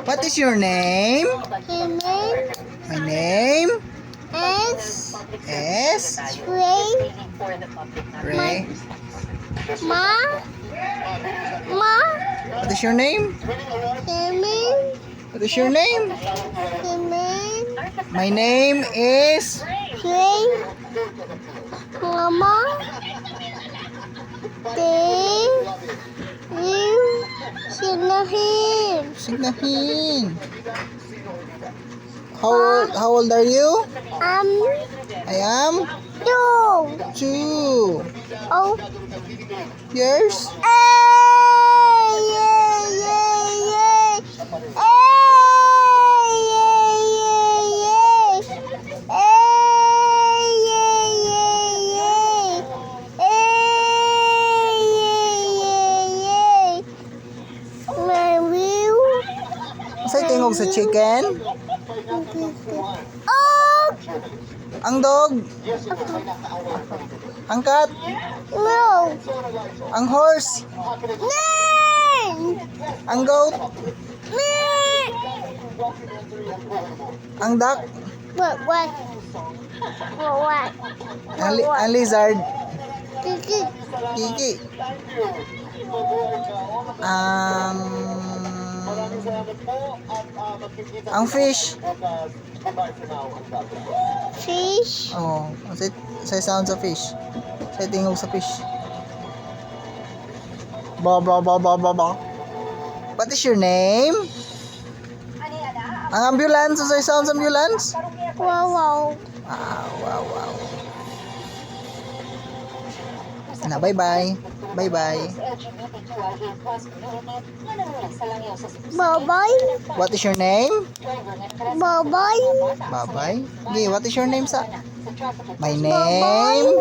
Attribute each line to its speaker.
Speaker 1: What is your name? My name is Ray. What is your name? What is your name? My name is Signahin. How old are you? I am 2 years. Say tingog sa chicken. Ang dog. Ang cat. Ang horse. Ang goat. Ang duck. Ang lizard. Kiki. Ang fish. Oh, say sound sa fish. Say tingog sa fish. Ba ba ba ba ba ba. What is your name? Ang ambulance, say sound sa ambulance. Wow. Na bye-bye. Bye-bye. What is your name? Bye-bye. Okay, what is your name sa? My name?